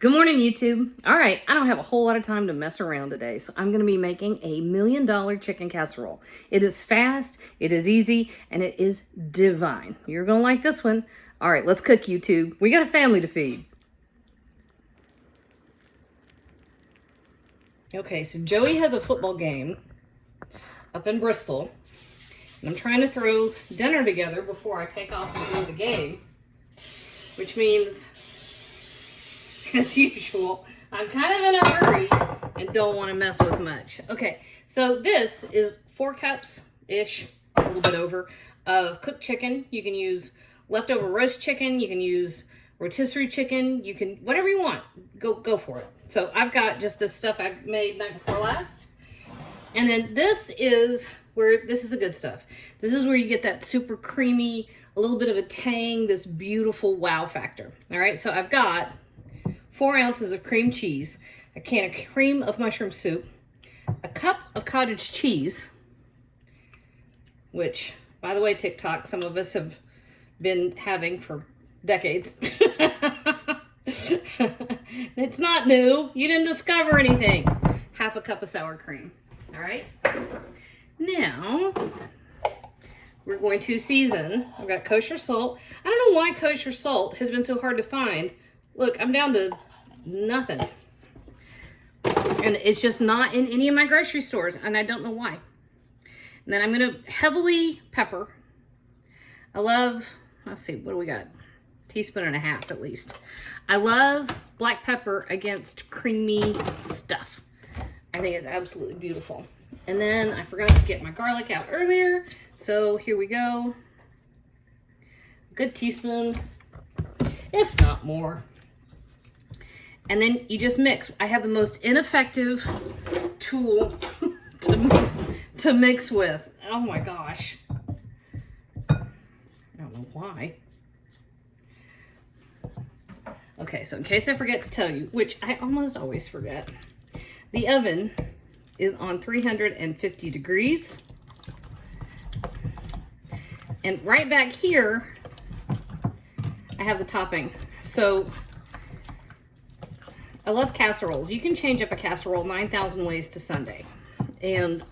Good morning, YouTube. All right, I don't have a whole lot of time to mess around today, so I'm going to be making a $1 million chicken casserole. It is fast, it is easy, and it is divine. You're going to like this one. All right, let's cook, YouTube. We got a family to feed. Okay, so Joey has a football game up in Bristol, and I'm trying to throw dinner together before I take off and do the game, which means, as usual, I'm kind of in a hurry and don't want to mess with much. Okay, so this is 4 cups-ish, a little bit over, of cooked chicken. You can use leftover roast chicken. You can use rotisserie chicken. You can, whatever you want, go for it. So I've got just this stuff I made night before last. And then this is the good stuff. This is where you get that super creamy, a little bit of a tang, this beautiful wow factor. All right, so I've got 4 ounces of cream cheese, a can of cream of mushroom soup, a cup of cottage cheese, which, by the way, TikTok, some of us have been having for decades. It's not new. You didn't discover anything. Half a cup of sour cream. All right. Now, we're going to season. I've got kosher salt. I don't know why kosher salt has been so hard to find. Look, I'm down to nothing. And it's just not in any of my grocery stores, and I don't know why. And then I'm going to heavily pepper. I love, let's see, what do we got? Teaspoon and a half at least. I love black pepper against creamy stuff. I think it's absolutely beautiful. And then I forgot to get my garlic out earlier, so here we go. A good teaspoon, if not more. And then you just mix. I have the most ineffective tool to mix with. Oh my gosh. I don't know why. Okay, so in case I forget to tell you, which I almost always forget, the oven is on 350 degrees. And right back here, I have the topping. So I love casseroles. You can change up a casserole 9,000 ways to Sunday. And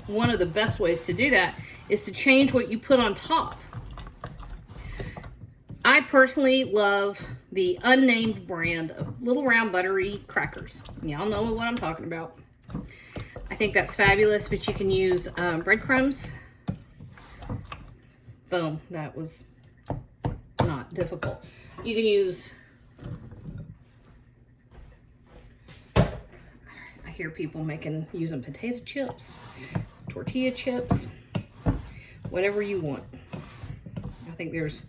one of the best ways to do that is to change what you put on top. I personally love the unnamed brand of little round buttery crackers. Y'all know what I'm talking about. I think that's fabulous, but you can use breadcrumbs. Boom, that was not difficult. You can use, I hear people using potato chips, tortilla chips, whatever you want. I think it's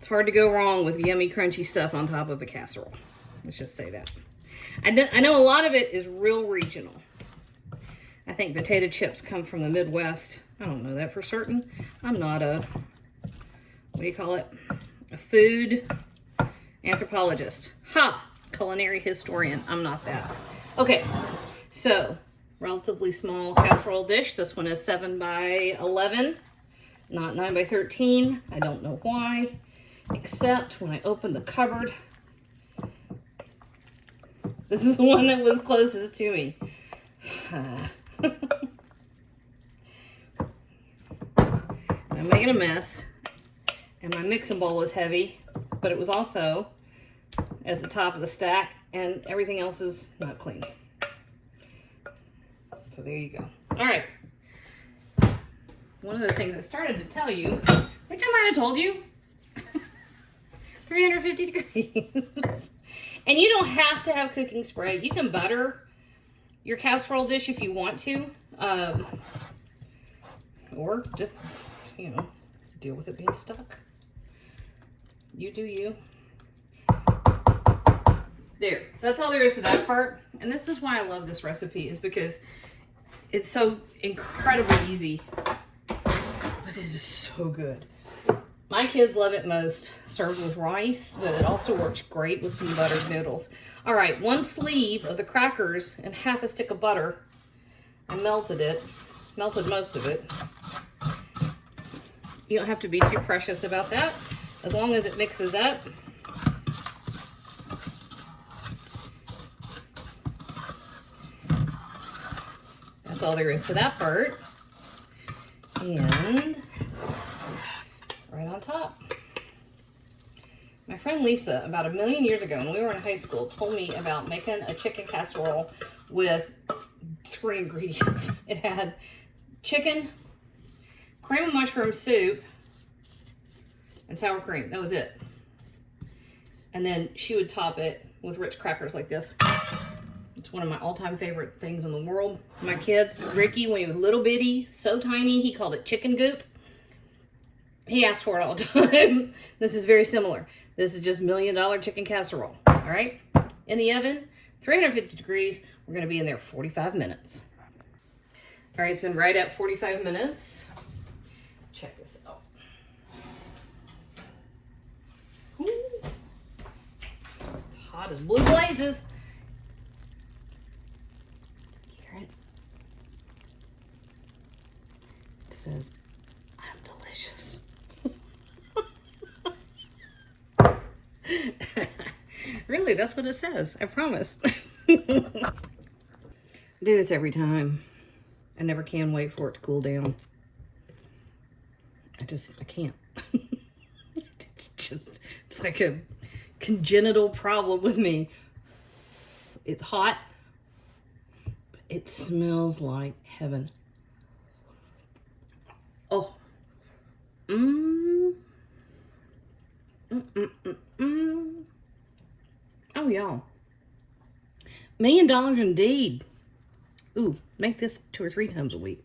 hard to go wrong with yummy, crunchy stuff on top of a casserole. Let's just say that. I know a lot of it is real regional. I think potato chips come from the Midwest. I don't know that for certain. I'm not a, what do you call it? A food anthropologist. Ha! Culinary historian. I'm not that. Okay, so relatively small casserole dish. This one is 7 by 11, not 9 by 13. I don't know why, except when I opened the cupboard. This is the one that was closest to me. I'm making a mess, and my mixing bowl is heavy, but it was also at the top of the stack, and everything else is not clean. So there you go. All right. One of the things I started to tell you, which I might have told you, 350 degrees. And you don't have to have cooking spray. You can butter your casserole dish if you want to. Or just, deal with it being stuck. You do you. There. That's all there is to that part. And this is why I love this recipe, is because it's so incredibly easy. But it is so good. My kids love it most served with rice, but it also works great with some buttered noodles. All right, 1 sleeve of the crackers and half a stick of butter. I melted most of it. You don't have to be too precious about that. As long as it mixes up, That's all there is to that part. And right on top. My friend Lisa, about 1,000,000 years ago when we were in high school, told me about making a chicken casserole with 3 ingredients. It had chicken, cream of mushroom soup, and sour cream. That was it. And then she would top it with Ritz crackers like this. It's one of my all-time favorite things in the world. My kids, Ricky, when he was little bitty, so tiny, he called it chicken goop. He asked for it all the time. This is very similar. This is just $1,000,000 chicken casserole. All right? In the oven, 350 degrees. We're going to be in there 45 minutes. All right, it's been right at 45 minutes. Check this out. Ooh. It's hot as blue blazes. Hear it? It says, I'm delicious. Really, that's what it says. I promise. I do this every time. I never can wait for it to cool down. I can't. It's like a congenital problem with me. It's hot, but it smells like heaven. Oh. Oh, y'all. $1,000,000 indeed. Ooh, make this 2 or 3 times a week.